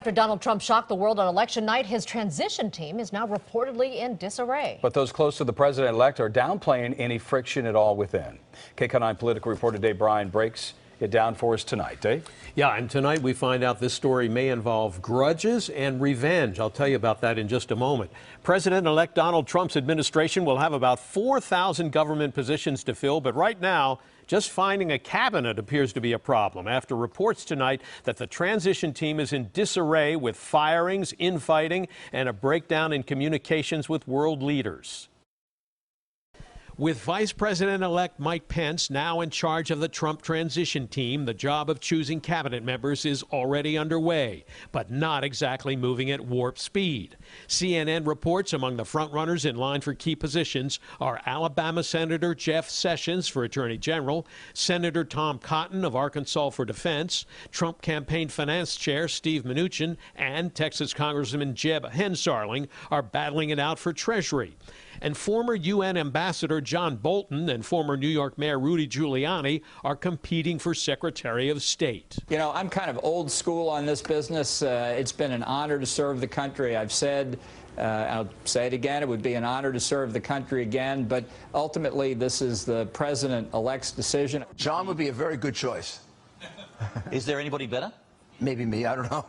After Donald Trump shocked the world on election night, his transition team is now reportedly in disarray. But those close to the president-elect are downplaying any friction at all within. KCON9 political reporter Dave Bryan breaks it down for us tonight. Dave? Yeah, and tonight we find out this story may involve grudges and revenge. I'll tell you about that in just a moment. President-elect Donald Trump's administration will have about 4,000 government positions to fill, but right now, just finding a cabinet appears to be a problem after reports tonight that the transition team is in disarray with firings, infighting, and a breakdown in communications with world leaders. With Vice President-elect Mike Pence now in charge of the Trump transition team, the job of choosing cabinet members is already underway, but not exactly moving at warp speed. CNN reports among the frontrunners in line for key positions are Alabama Senator Jeff Sessions for Attorney General, Senator Tom Cotton of Arkansas for Defense, Trump Campaign Finance Chair Steve Mnuchin, and Texas Congressman Jeb Hensarling are battling it out for Treasury. And former UN Ambassador John Bolton and former New York Mayor Rudy Giuliani are competing for Secretary of State. You know, I'm kind of old school on this business. It's been an honor to serve the country. I've said, I'll say it again, it would be an honor to serve the country again, but ultimately this is the president-elect's decision. John would be a very good choice. Is there anybody better? Maybe me, I don't know.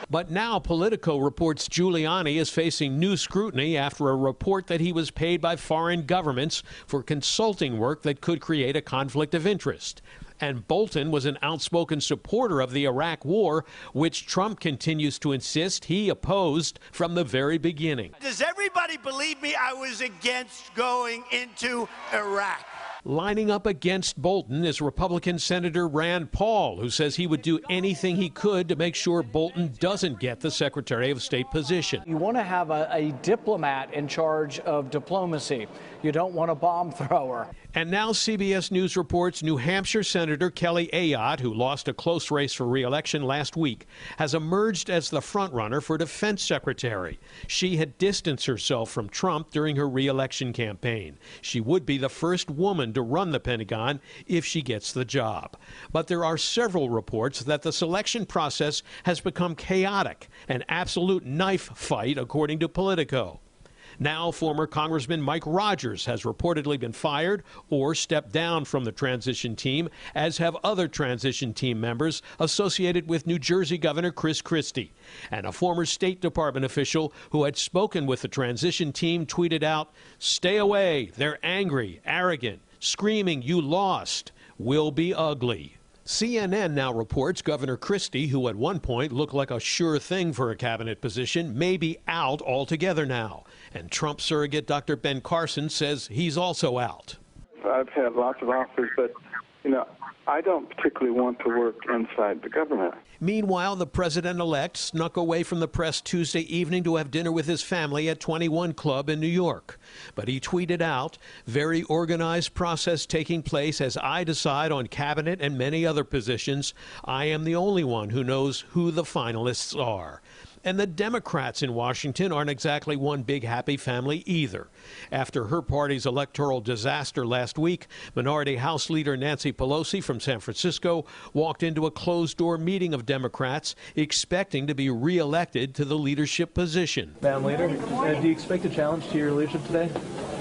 But now Politico reports Giuliani is facing new scrutiny after a report that he was paid by foreign governments for consulting work that could create a conflict of interest. And Bolton was an outspoken supporter of the Iraq war, which Trump continues to insist he opposed from the very beginning. Does everybody believe me? I was against going into Iraq. Lining up against Bolton is Republican Senator Rand Paul, who says he would do anything he could to make sure Bolton doesn't get the Secretary of State position. You want to have a diplomat in charge of diplomacy. You don't want a bomb thrower. And now CBS News reports New Hampshire Senator Kelly Ayotte, who lost a close race for re-election last week, has emerged as the frontrunner for Defense Secretary. She had distanced herself from Trump during her re-election campaign. She would be the first woman to run the Pentagon if she gets the job. But there are several reports that the selection process has become chaotic, an absolute knife fight, according to Politico. Now, former Congressman Mike Rogers has reportedly been fired or stepped down from the transition team, as have other transition team members associated with New Jersey Governor Chris Christie. And a former State Department official who had spoken with the transition team tweeted out, "Stay away, they're angry, arrogant, screaming, 'You lost,' will be ugly." CNN now reports Governor Christie, who at one point looked like a sure thing for a cabinet position, may be out altogether now. And Trump surrogate Dr. Ben Carson says he's also out. I've had lots of offers, but, I don't particularly want to work inside the government. Meanwhile, the president-elect snuck away from the press Tuesday evening to have dinner with his family at 21 Club in New York. But he tweeted out, "Very organized process taking place as I decide on cabinet and many other positions. I am the only one who knows who the finalists are." And the Democrats in Washington aren't exactly one big happy family either. After her party's electoral disaster last week, Minority House Leader Nancy Pelosi from San Francisco walked into a closed-door meeting of Democrats expecting to be reelected to the leadership position. Madam Leader, do you expect a challenge to your leadership today?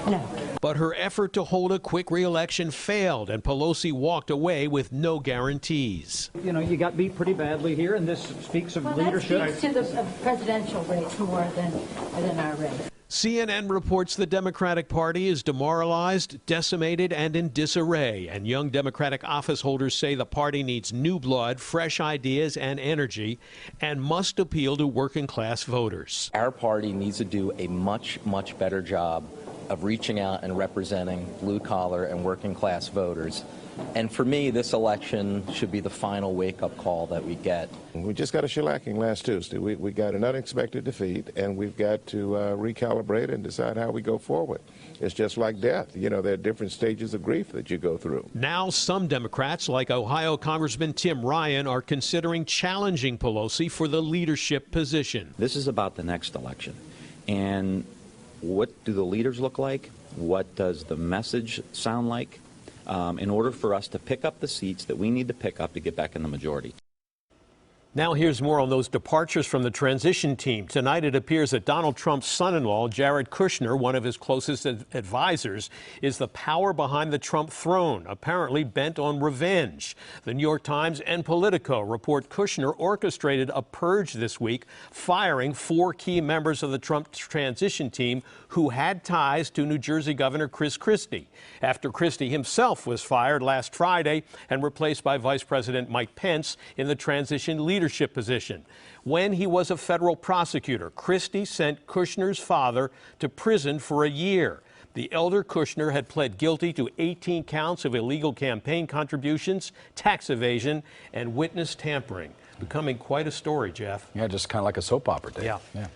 No. But her effort to hold a quick re-election failed, and Pelosi walked away with no guarantees. You got beat pretty badly here, and this speaks of leadership. That speaks to the presidential race more than our race. CNN reports the Democratic Party is demoralized, decimated, and in disarray. And young Democratic office holders say the party needs new blood, fresh ideas, and energy, and must appeal to working-class voters. Our party needs to do a much, much better job of reaching out and representing blue-collar and working-class voters. And for me, this election should be the final wake-up call that we get. We just got a shellacking last Tuesday. We got an unexpected defeat, and we've got to recalibrate and decide how we go forward. It's just like death. There are different stages of grief that you go through. Now some Democrats, like Ohio Congressman Tim Ryan, are considering challenging Pelosi for the leadership position. This is about the next election. And what do the leaders look like? What does the message sound like? In order for us to pick up the seats that we need to pick up to get back in the majority. Now here's more on those departures from the transition team. Tonight it appears that Donald Trump's son-in-law, Jared Kushner, one of his closest advisors, is the power behind the Trump throne, apparently bent on revenge. The New York Times and Politico report Kushner orchestrated a purge this week, firing 4 key members of the Trump transition team who had ties to New Jersey Governor Chris Christie, after Christie himself was fired last Friday and replaced by Vice President Mike Pence in the transition leadership position. When he was a federal prosecutor, Christie sent Kushner's father to prison for a year. The elder Kushner had pled guilty to 18 counts of illegal campaign contributions, tax evasion, and witness tampering. Becoming quite a story, Jeff. Yeah, just kind of like a soap opera, Dave. Yeah.